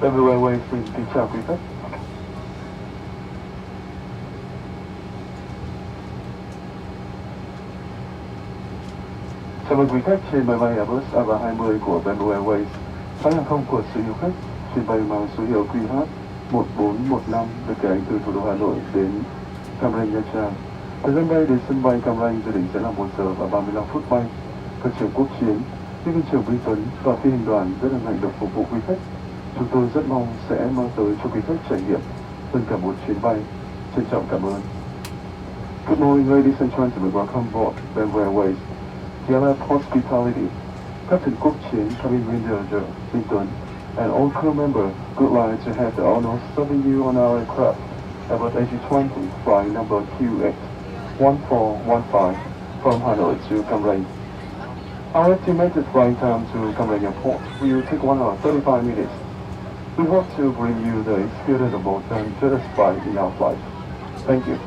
Bamboo Airways xin kính chào quý khách. Chào mừng quý khách trên máy bay Airbus A320 của Bamboo Airways. Hãng hàng không của sở hữu khách, chuyến bay mang số hiệu QH 1415 được khởi hành từ thủ đô Hà Nội đến Cam Ranh, Nha Trang. Thời gian bay đến sân bay Cam Ranh dự định sẽ là 1 giờ và 35 phút bay. Các trường quốc chiến, phi công trưởng Vinh Tuấn và phi hành đoàn rất hân hạnh được phục vụ quý khách. Chúng tôi rất mong sẽ mang tới cho quý khách trải nghiệm hơn cả một chuyến bay. Trân trọng cảm ơn. Good morning, ladies and gentlemen. Welcome aboard Bamboo Airways. DLF Hospitality, Captain Quốc Chiến, Cabin Manager Vinh Tuấn, and all crew members, good luck to have the honor of serving you on our aircraft, Airbus A320, flying number QX1415 from Hanoi to Cam Ranh. Our estimated flying time to Cam Ranh Airport will take 1 hour 35 minutes. We hope to bring you the experience of both and satisfied in our flight. Thank you.